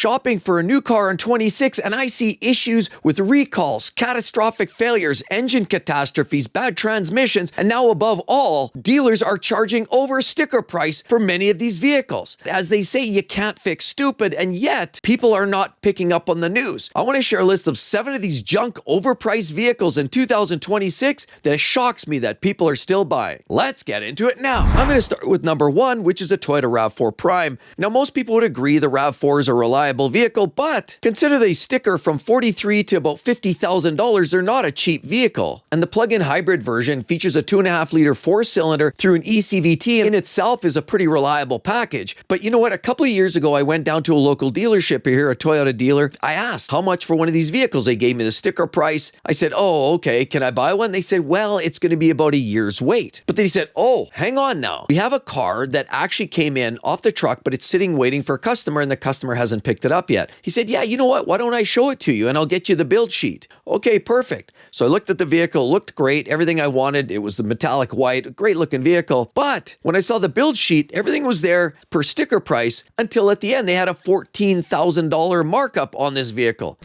shopping for a new car in 26 and I see issues with recalls, catastrophic failures, engine catastrophes, bad transmissions, and now above all, dealers are charging over sticker price for many of these vehicles. As they say, you can't fix stupid, and yet people are not picking up on the news. I want to share a list of 7 of these junk, overpriced vehicles in 2026 that shocks me that people are still buying. Let's get into it now. I'm going to start with number 1, which is a Toyota RAV4 Prime. Now, most people would agree the RAV4 is a reliable vehicle, but consider the sticker from $43,000 to about $50,000. They're not a cheap vehicle. And the plug-in hybrid version features a 2.5-liter 4-cylinder through an ECVT, and in itself is a pretty reliable package. But you know what? A couple of years ago, I went down to a local dealership here, a Toyota dealer. I asked how much for one of these vehicles. They gave me the sticker price. I said, oh, okay, can I buy one? They said, well, it's going to be about a year's wait. But they said, oh, hang on now. We have a car that actually came in off the truck, but it's sitting waiting for a customer, and the customer hasn't picked it up yet. He said, yeah, you know what? Why don't I show it to you and I'll get you the build sheet? Okay, perfect. So I looked at the vehicle, looked great, everything I wanted. It was the metallic white, great looking vehicle. But when I saw the build sheet, everything was there per sticker price until at the end they had a $14,000 markup on this vehicle.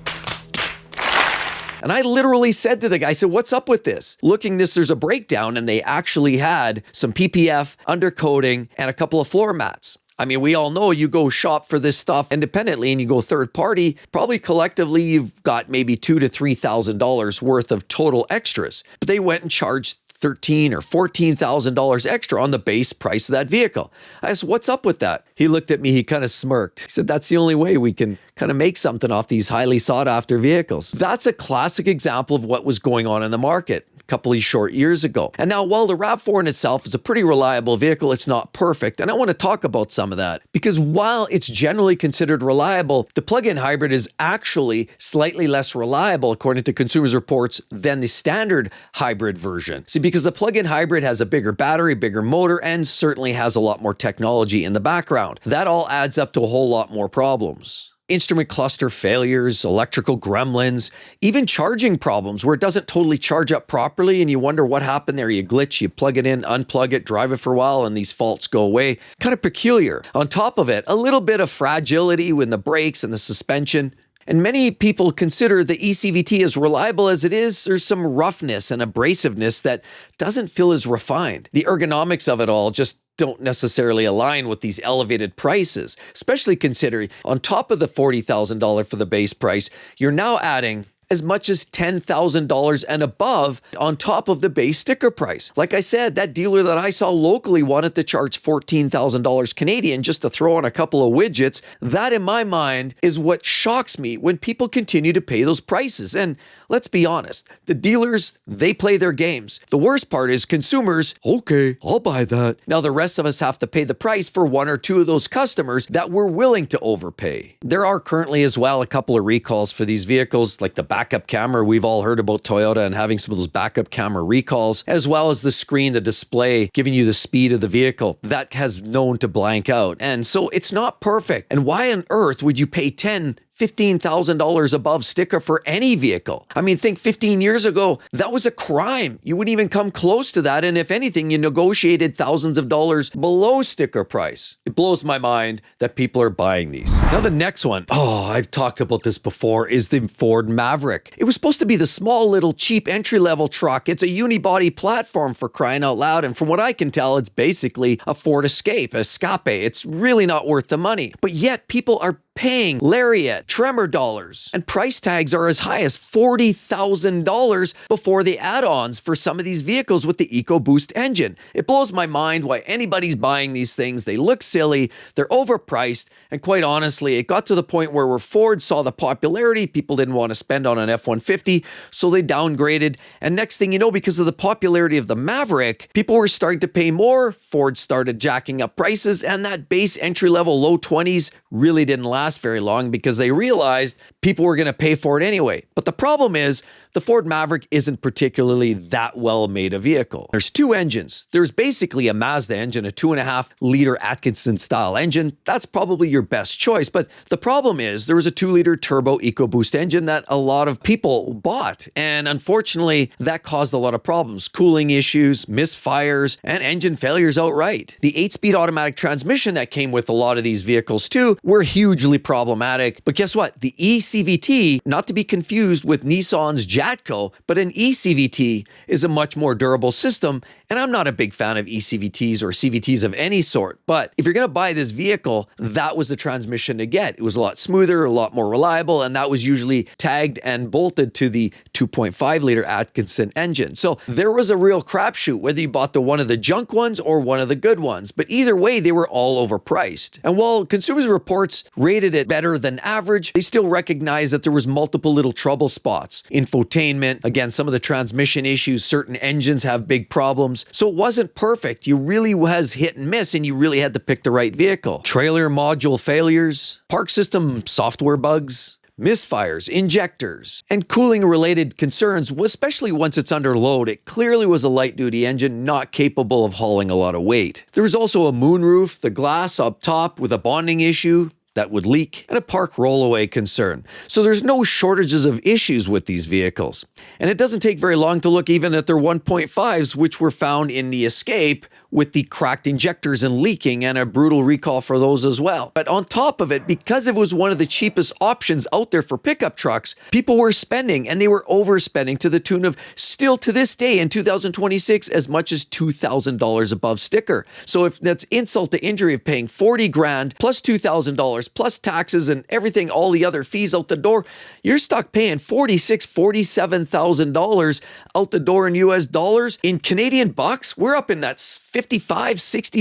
And I literally said to the guy, I said, what's up with this? Looking this, there's a breakdown, and they actually had some PPF, undercoating, and a couple of floor mats. I mean, we all know you go shop for this stuff independently and you go third party, probably collectively you've got maybe $2,000 to $3,000 worth of total extras. But they went and charged $13,000 or $14,000 extra on the base price of that vehicle. I asked, what's up with that? He looked at me, he kind of smirked. He said, that's the only way we can kind of make something off these highly sought after vehicles. That's a classic example of what was going on in the market couple of short years ago. And now, while the RAV4 in itself is a pretty reliable vehicle, it's not perfect. And I want to talk about some of that because while it's generally considered reliable, the plug-in hybrid is actually slightly less reliable, according to Consumers Reports, than the standard hybrid version. See, because the plug-in hybrid has a bigger battery, bigger motor, and certainly has a lot more technology in the background. That all adds up to a whole lot more problems. Instrument cluster failures, electrical gremlins, even charging problems where it doesn't totally charge up properly and you wonder what happened there. You glitch, you plug it in, unplug it, drive it for a while, and these faults go away. Kind of peculiar. On top of it, a little bit of fragility with the brakes and the suspension. And many people consider the ECVT as reliable as it is. There's some roughness and abrasiveness that doesn't feel as refined. The ergonomics of it all just don't necessarily align with these elevated prices, especially considering on top of the $40,000 for the base price, you're now adding as much as $10,000 and above on top of the base sticker price. Like I said, that dealer that I saw locally wanted to charge $14,000 Canadian just to throw on a couple of widgets. That, in my mind, is what shocks me when people continue to pay those prices. And let's be honest, the dealers, they play their games. The worst part is consumers, okay, I'll buy that. Now the rest of us have to pay the price for one or two of those customers that we're willing to overpay. There are currently as well a couple of recalls for these vehicles, like the backup camera. We've all heard about Toyota and having some of those backup camera recalls, as well as the screen, the display, giving you the speed of the vehicle. That has known to blank out. And so it's not perfect. And why on earth would you pay $15,000 above sticker for any vehicle? I mean, think 15 years ago, that was a crime. You wouldn't even come close to that. And if anything, you negotiated thousands of dollars below sticker price. It blows my mind that people are buying these. Now the next one, I've talked about this before, is the Ford Maverick. It was supposed to be the small little cheap entry-level truck. It's a unibody platform for crying out loud. And from what I can tell, it's basically a Ford Escape. It's really not worth the money. But yet people are paying lariat, tremor dollars, and price tags are as high as $40,000 before the add-ons for some of these vehicles with the EcoBoost engine. It blows my mind why anybody's buying these things. They look silly, they're overpriced, and quite honestly, it got to the point where Ford saw the popularity, people didn't want to spend on an F-150, so they downgraded, and next thing you know, because of the popularity of the Maverick, people were starting to pay more, Ford started jacking up prices, and that base entry-level low 20s really didn't last very long because they realized people were going to pay for it anyway. But the problem is the Ford Maverick isn't particularly that well made a vehicle. There's two engines. There's basically a Mazda engine, a 2.5-liter Atkinson style engine. That's probably your best choice. But the problem is there was a 2-liter turbo EcoBoost engine that a lot of people bought. And unfortunately, that caused a lot of problems. Cooling issues, misfires, and engine failures outright. The 8-speed automatic transmission that came with a lot of these vehicles too were hugely really problematic. But guess what? The eCVT, not to be confused with Nissan's Jatco, but an eCVT is a much more durable system. And I'm not a big fan of eCVTs or CVTs of any sort. But if you're going to buy this vehicle, that was the transmission to get. It was a lot smoother, a lot more reliable, and that was usually tagged and bolted to the 2.5-liter Atkinson engine. So there was a real crapshoot whether you bought one of the junk ones or one of the good ones. But either way, they were all overpriced. And while Consumer Reports rated it better than average, they still recognized that there was multiple little trouble spots. Infotainment, again, some of the transmission issues, certain engines have big problems. So it wasn't perfect. You really was hit and miss, and you really had to pick the right vehicle. Trailer module failures, park system software bugs, misfires, injectors, and cooling-related concerns, especially once it's under load. It clearly was a light-duty engine not capable of hauling a lot of weight. There was also a moonroof, the glass up top with a bonding issue that would leak, and a park rollaway concern. So there's no shortages of issues with these vehicles. And it doesn't take very long to look even at their 1.5s, which were found in the Escape with the cracked injectors and leaking, and a brutal recall for those as well. But on top of it, because it was one of the cheapest options out there for pickup trucks, people were spending, and they were overspending to the tune of, still to this day in 2026, as much as $2,000 above sticker. So if that's insult to injury of paying 40 grand plus $2,000 plus taxes and everything, all the other fees out the door, you're stuck paying $47,000 out the door in US dollars. In Canadian bucks, we're up in that $55,000,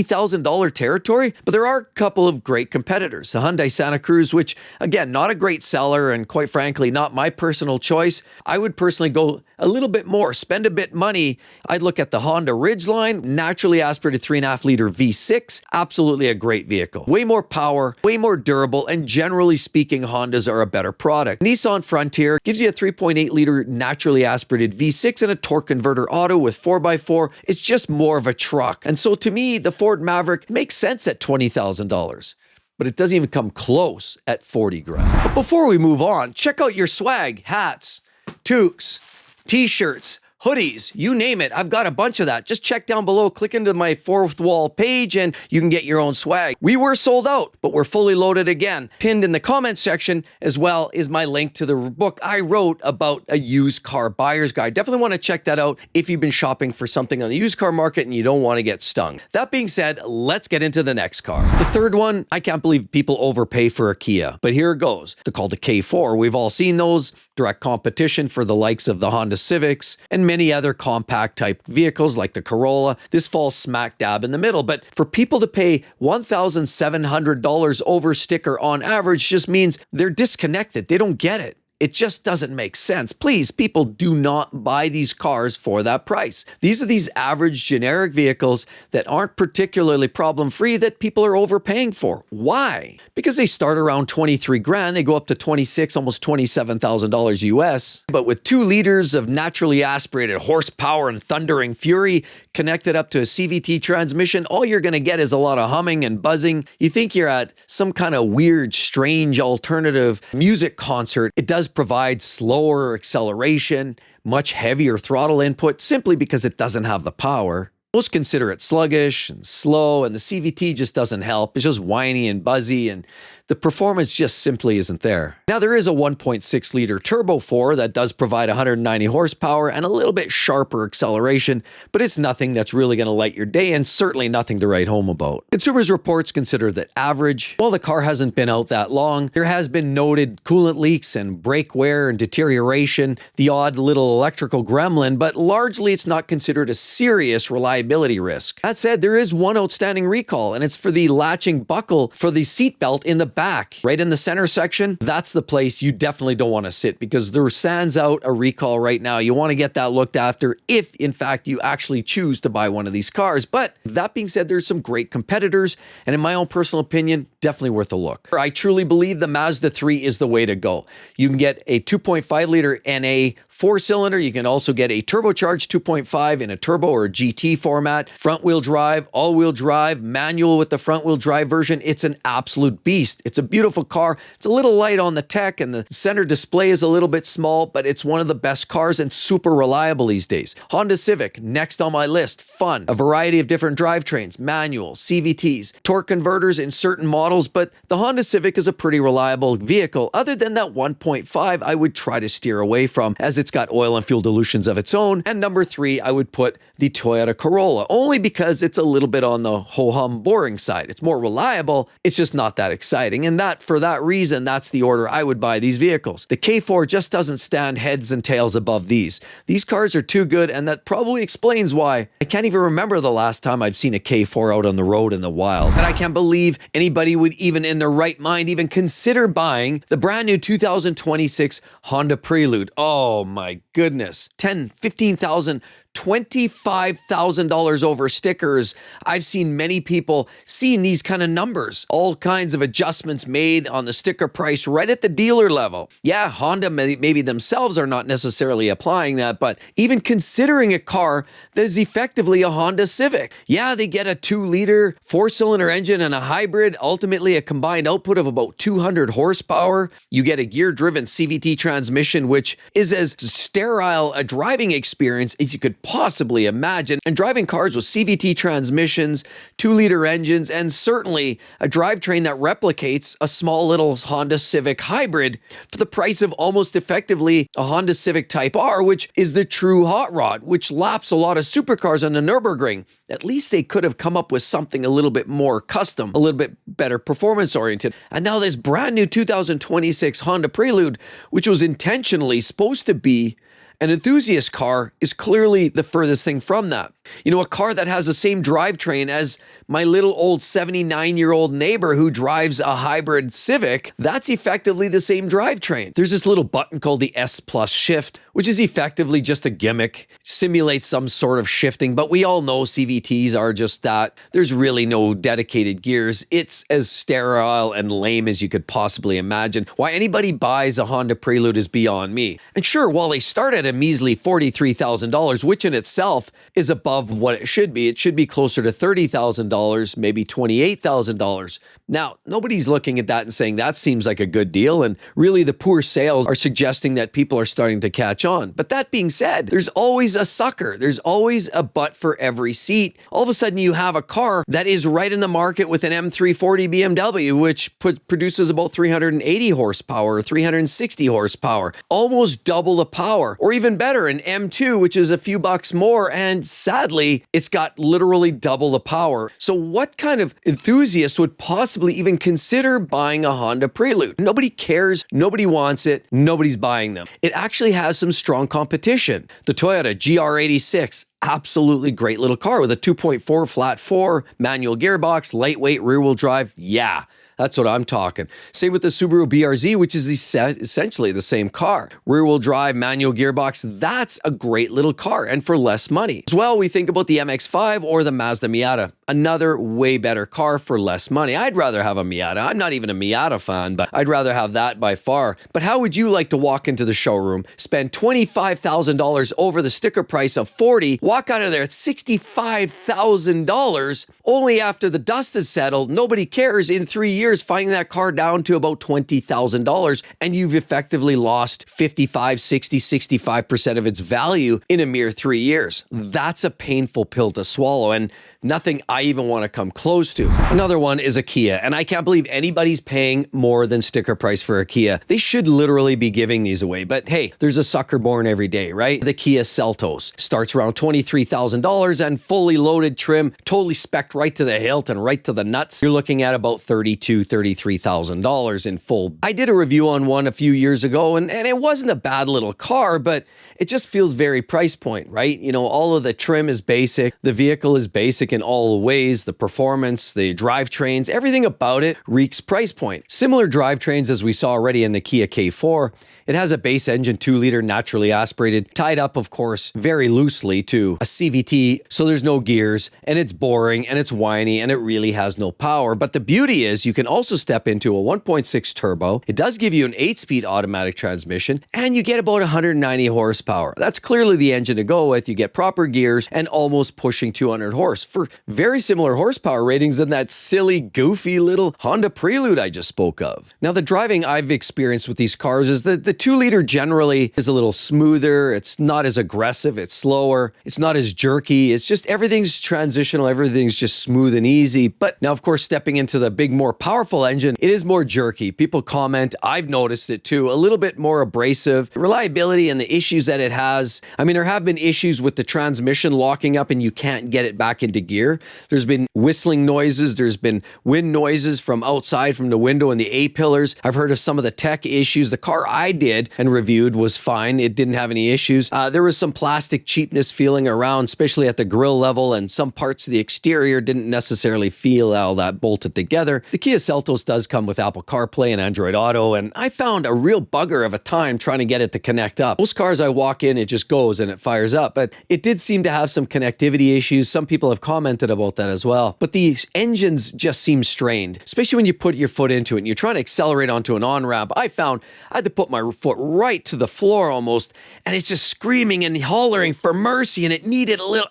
$60,000 territory. But there are a couple of great competitors. The Hyundai Santa Cruz, which again, not a great seller, and quite frankly, not my personal choice. I would personally go a little bit more, spend a bit money. I'd look at the Honda Ridgeline, naturally aspirated 3.5-liter V6, absolutely a great vehicle. Way more power, way more durable, and generally speaking, Hondas are a better product. Nissan Frontier gives you a 3.8-liter naturally aspirated V6 and a torque converter auto with 4x4. It's just more of a truck. And so to me, the Ford Maverick makes sense at $20,000. But it doesn't even come close at 40 grand. But before we move on, check out your swag, hats, toques, t-shirts, hoodies, you name it. I've got a bunch of that. Just check down below, click into my fourth wall page, and you can get your own swag. We were sold out, but we're fully loaded again. Pinned in the comments section as well is my link to the book I wrote about a used car buyer's guide. Definitely want to check that out if you've been shopping for something on the used car market and you don't want to get stung. That being said, let's get into the next car. The third one, I can't believe people overpay for a Kia, but here it goes. They're called the K4. We've all seen those. Direct competition for the likes of the Honda Civics and many other compact type vehicles like the Corolla. This falls smack dab in the middle. But for people to pay $1,700 over sticker on average just means they're disconnected. They don't get it. It just doesn't make sense. Please, people, do not buy these cars for that price. These are these average generic vehicles that aren't particularly problem-free that people are overpaying for. Why? Because they start around 23 grand, they go up to 26, almost $27,000 US. But with 2 liters of naturally aspirated horsepower and thundering fury connected up to a CVT transmission, all you're going to get is a lot of humming and buzzing. You think you're at some kind of weird, strange alternative music concert. It does provide slower acceleration, much heavier throttle input simply because it doesn't have the power. Most consider it sluggish and slow, and the CVT just doesn't help. It's just whiny and buzzy, and the performance just simply isn't there. Now, there is a 1.6-liter Turbo 4 that does provide 190 horsepower and a little bit sharper acceleration, but it's nothing that's really going to light your day, and certainly nothing to write home about. Consumer Reports consider that average. While the car hasn't been out that long, there has been noted coolant leaks and brake wear and deterioration, the odd little electrical gremlin, but largely it's not considered a serious reliability risk. That said, there is one outstanding recall, and it's for the latching buckle for the seatbelt in the back, right in the center section. That's the place you definitely don't want to sit because there stands out a recall right now. You want to get that looked after if, in fact, you actually choose to buy one of these cars. But that being said, there's some great competitors, and in my own personal opinion, definitely worth a look. I truly believe the Mazda 3 is the way to go. You can get a 2.5-liter NA 4-cylinder. You can also get a turbocharged 2.5 in a turbo or a GT format, front-wheel drive, all-wheel drive, manual with the front-wheel drive version. It's an absolute beast. It's a beautiful car. It's a little light on the tech and the center display is a little bit small, but it's one of the best cars and super reliable these days. Honda Civic, next on my list. Fun. A variety of different drivetrains, manuals, CVTs, torque converters in certain models, but the Honda Civic is a pretty reliable vehicle. Other than that 1.5, I would try to steer away from, as it's got oil and fuel dilutions of its own. And number 3, I would put the Toyota Corolla, only because it's a little bit on the ho-hum boring side. It's more reliable, it's just not that exciting. And for that reason, that's the order I would buy these vehicles. The K4 just doesn't stand heads and tails above these. These cars are too good, and that probably explains why I can't even remember the last time I've seen a K4 out on the road in the wild. And I can't believe anybody would even in their right mind even consider buying the brand new 2026 Honda Prelude. Oh my goodness. $10,000, $15,000, $25,000 over stickers. I've seen many people seeing these kind of numbers. All kinds of adjustments made on the sticker price right at the dealer level. Yeah, Honda maybe themselves are not necessarily applying that, but even considering a car that is effectively a Honda Civic. Yeah, they get a 2-liter 4-cylinder engine and a hybrid, ultimately a combined output of about 200 horsepower. You get a gear-driven CVT transmission, which is as sterile a driving experience as you could possibly imagine. And driving cars with CVT transmissions, 2-liter engines, and certainly a drivetrain that replicates a small little Honda Civic hybrid for the price of almost effectively a Honda Civic Type R, which is the true hot rod, which laps a lot of supercars on the Nürburgring. At least they could have come up with something a little bit more custom, a little bit better performance oriented. And now this brand new 2026 Honda Prelude, which was intentionally supposed to be an enthusiast car, is clearly the furthest thing from that. You know, a car that has the same drivetrain as my little old 79-year-old neighbor who drives a hybrid Civic, that's effectively the same drivetrain. There's this little button called the S Plus Shift, which is effectively just a gimmick, simulates some sort of shifting, but we all know CVTs are just that. There's really no dedicated gears. It's as sterile and lame as you could possibly imagine. Why anybody buys a Honda Prelude is beyond me. And sure, while they start at a measly $43,000, which in itself is above what it should be closer to $30,000, maybe $28,000. Now, nobody's looking at that and saying that seems like a good deal, and really the poor sales are suggesting that people are starting to catch on. But that being said, there's always a sucker. There's always a butt for every seat. All of a sudden you have a car that is right in the market with an M340 BMW, which produces about 380 horsepower or 360 horsepower, almost double the power. Or even better, an M2, which is a few bucks more, and sadly, it's got literally double the power. So what kind of enthusiast would possibly even consider buying a Honda Prelude? Nobody cares, nobody wants it, nobody's buying them. It actually has some strong competition. The Toyota GR86, absolutely great little car with a 2.4 flat 4 manual gearbox, lightweight rear-wheel drive. Yeah, that's what I'm talking. Same with the Subaru BRZ, which is essentially the same car. Rear-wheel drive, manual gearbox, that's a great little car, and for less money. As well, we think about the MX-5 or the Mazda Miata, another way better car for less money. I'd rather have a Miata. I'm not even a Miata fan, but I'd rather have that by far. But how would you like to walk into the showroom, spend $25,000 over the sticker price of $40,000, walk out of there at $65,000, only after the dust is settled, nobody cares, in 3 years, finding that car down to about $20,000, and you've effectively lost 55, 60, 65% of its value in a mere 3 years. That's a painful pill to swallow, and nothing I even want to come close to. Another one is a Kia, and I can't believe anybody's paying more than sticker price for a Kia. They should literally be giving these away, but hey, there's a sucker born every day, right? The Kia Seltos starts around $23,000 and fully loaded trim, totally spec'd right to the hilt and right to the nuts. You're looking at about $32,000, $33,000 in full. I did a review on one a few years ago, and it wasn't a bad little car, but it just feels very price point, right? You know, all of the trim is basic, the vehicle is basic in all ways, the performance, the drivetrains, everything about it reeks price point. Similar drivetrains as we saw already in the Kia K4. It has a base engine 2-liter naturally aspirated, tied up, of course, very loosely to a CVT, so there's no gears, and it's boring, and it's whiny, and it really has no power. But the beauty is you can also step into a 1.6 turbo. It does give you an 8-speed automatic transmission, and you get about 190 horsepower. That's clearly the engine to go with. You get proper gears and almost pushing 200 horse. for very similar horsepower ratings than that silly, goofy little Honda Prelude I just spoke of. Now, the driving I've experienced with these cars is that the 2-liter generally is a little smoother, it's not as aggressive, it's slower, it's not as jerky, it's just everything's transitional, everything's just smooth and easy. But now, of course, stepping into the big, more powerful engine, it is more jerky. People comment, I've noticed it too, a little bit more abrasive. The reliability and the issues that it has, I mean, there have been issues with the transmission locking up and you can't get it back into gear. There's been whistling noises, there's been wind noises from outside from the window and the A-pillars. I've heard of some of the tech issues. The car I did and reviewed was fine. It didn't have any issues. There was some plastic cheapness feeling around, especially at the grille level, and some parts of the exterior didn't necessarily feel all that bolted together. The Kia Seltos does come with Apple CarPlay and Android Auto, and I found a real bugger of a time trying to get it to connect up. Most cars I walk in, it just goes and it fires up, but it did seem to have some connectivity issues. Some people have commented about that as well. But the engines just seem strained, especially when you put your foot into it and you're trying to accelerate onto an on-ramp. I found I had to put my foot right to the floor almost, and it's just screaming and hollering for mercy, and it needed a little,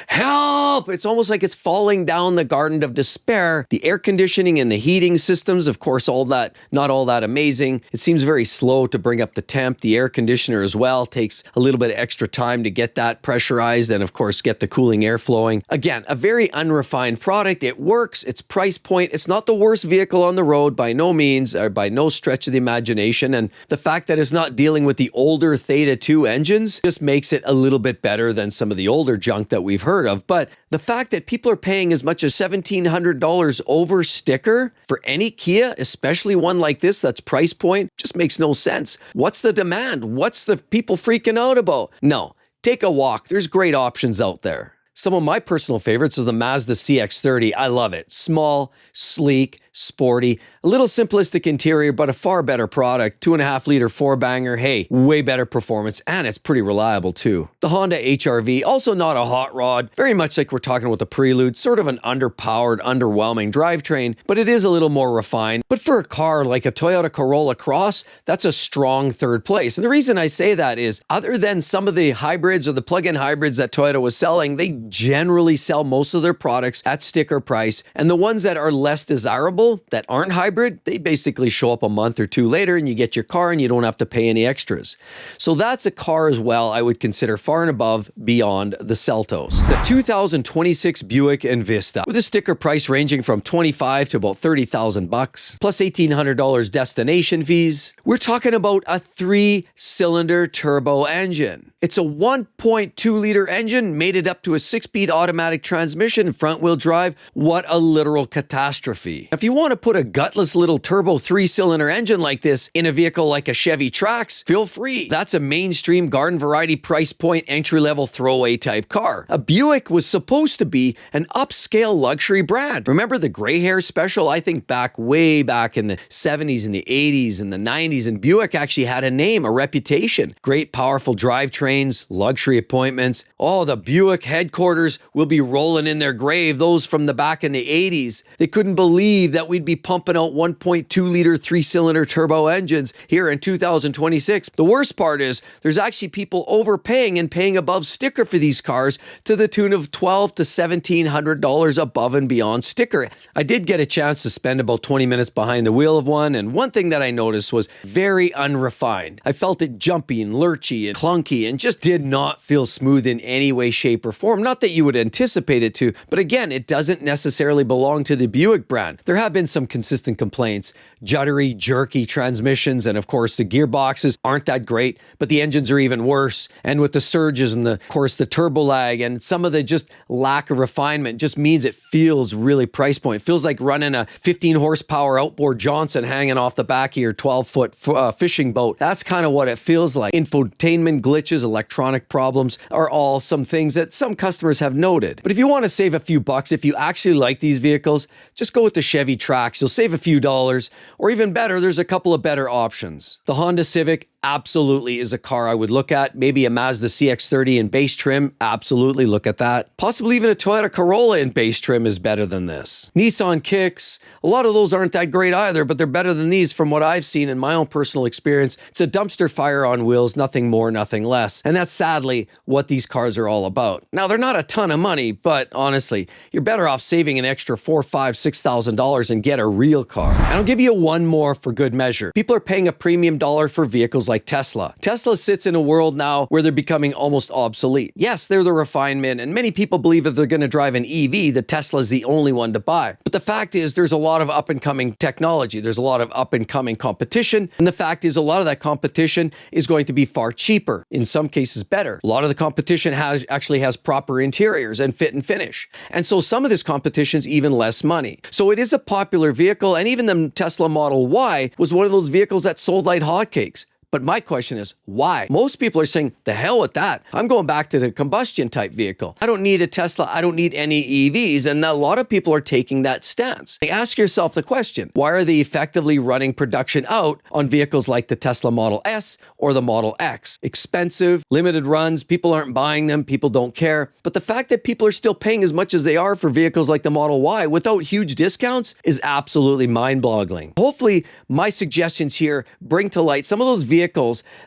help! It's almost like it's falling down the garden of despair. The air conditioning and the heating systems, of course, all that, not all that amazing. It seems very slow to bring up the temp. The air conditioner as well takes a little bit of extra time to get that pressurized and, of course, get the cooling air flowing. Again, a very unrefined product. It works. Its price point. It's not the worst vehicle on the road by no means, or by no stretch of the imagination. And the fact that it's not dealing with the older Theta 2 engines just makes it a little bit better than some of the older junk that we've heard of. But the fact that people are paying as much as $1,700 over sticker for any Kia, especially one like this that's price point, just makes no sense. What's the demand? What's the people freaking out about? No, take a walk. There's great options out there. Some of my personal favorites is the Mazda CX-30. I love it. Small, sleek, sporty, a little simplistic interior, but a far better product. 2.5-liter 4-banger. Hey, way better performance, and it's pretty reliable too. The Honda HR-V, also not a hot rod, very much like we're talking about the Prelude, sort of an underpowered, underwhelming drivetrain, but it is a little more refined. But for a car like a Toyota Corolla Cross, that's a strong third place. And the reason I say that is, other than some of the hybrids or the plug-in hybrids that Toyota was selling, they generally sell most of their products at sticker price, and the ones that are less desirable, that aren't hybrid, they basically show up a month or two later and you get your car and you don't have to pay any extras. So that's a car as well I would consider far and above beyond the Seltos. The 2026 Buick Envista, with a sticker price ranging from $25,000 to about $30,000 plus $1,800 destination fees. We're talking about a 3-cylinder turbo engine. It's a 1.2-liter engine, made it up to a 6-speed automatic transmission, front-wheel drive. What a literal catastrophe. If you want to put a gutless little turbo 3-cylinder engine like this in a vehicle like a Chevy Trax, feel free. That's a mainstream garden variety price point, entry-level throwaway type car. A Buick was supposed to be an upscale luxury brand. Remember the gray hair special? I think way back in the 70s and the 80s and the 90s, and Buick actually had a name, a reputation. Great, powerful drivetrain, luxury appointments. Oh, the Buick headquarters will be rolling in their grave, those from the back in the 80s. They couldn't believe that we'd be pumping out 1.2-liter 3-cylinder turbo engines here in 2026. The worst part is there's actually people overpaying and paying above sticker for these cars to the tune of $1,200 to $1,700 above and beyond sticker. I did get a chance to spend about 20 minutes behind the wheel of one, and one thing that I noticed was very unrefined. I felt it jumpy and lurchy and clunky and just did not feel smooth in any way, shape, or form. Not that you would anticipate it to, but again, it doesn't necessarily belong to the Buick brand. There have been some consistent complaints. Juddery, jerky transmissions, and of course the gearboxes aren't that great, but the engines are even worse. And with the surges and of course the turbo lag and some of the just lack of refinement just means it feels really price point. It feels like running a 15 horsepower outboard Johnson hanging off the back of your 12-foot fishing boat. That's kind of what it feels like. Infotainment glitches, electronic problems are all some things that some customers have noted. But if you want to save a few bucks, if you actually like these vehicles, just go with the Chevy Trax. You'll save a few dollars, or even better, there's a couple of better options. The Honda Civic, absolutely is a car I would look at. Maybe a Mazda CX-30 in base trim, absolutely look at that. Possibly even a Toyota Corolla in base trim is better than this. Nissan Kicks, a lot of those aren't that great either, but they're better than these from what I've seen in my own personal experience. It's a dumpster fire on wheels, nothing more, nothing less. And that's sadly what these cars are all about. Now, they're not a ton of money, but honestly, you're better off saving an extra $4,000, $5,000, $6,000 and get a real car. And I'll give you one more for good measure. People are paying a premium dollar for vehicles like Tesla. Tesla sits in a world now where they're becoming almost obsolete. Yes, they're the refinement, and many people believe if they're going to drive an EV, that Tesla is the only one to buy. But the fact is, there's a lot of up-and-coming technology. There's a lot of up-and-coming competition, and the fact is, a lot of that competition is going to be far cheaper, in some cases better. A lot of the competition actually has proper interiors and fit and finish. And so some of this competition is even less money. So it is a popular vehicle, and even the Tesla Model Y was one of those vehicles that sold like hotcakes. But my question is, why? Most people are saying, the hell with that. I'm going back to the combustion type vehicle. I don't need a Tesla. I don't need any EVs. And a lot of people are taking that stance. Ask yourself the question, why are they effectively running production out on vehicles like the Tesla Model S or the Model X? Expensive, limited runs, people aren't buying them, people don't care. But the fact that people are still paying as much as they are for vehicles like the Model Y without huge discounts is absolutely mind-boggling. Hopefully, my suggestions here bring to light some of those vehicles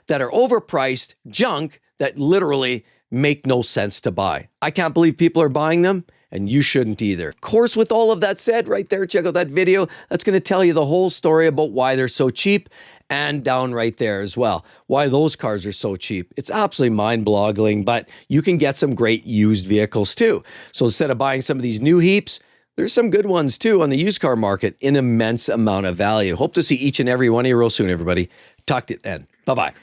that are overpriced junk that literally make no sense to buy. I can't believe people are buying them, and you shouldn't either. Of course, with all of that said, right there, check out that video. That's going to tell you the whole story about why they're so cheap, and down right there as well, why those cars are so cheap. It's absolutely mind-boggling, but you can get some great used vehicles too. So instead of buying some of these new heaps, there's some good ones too on the used car market, an immense amount of value. Hope to see each and every one of you real soon, everybody. Talk to you then. Bye-bye.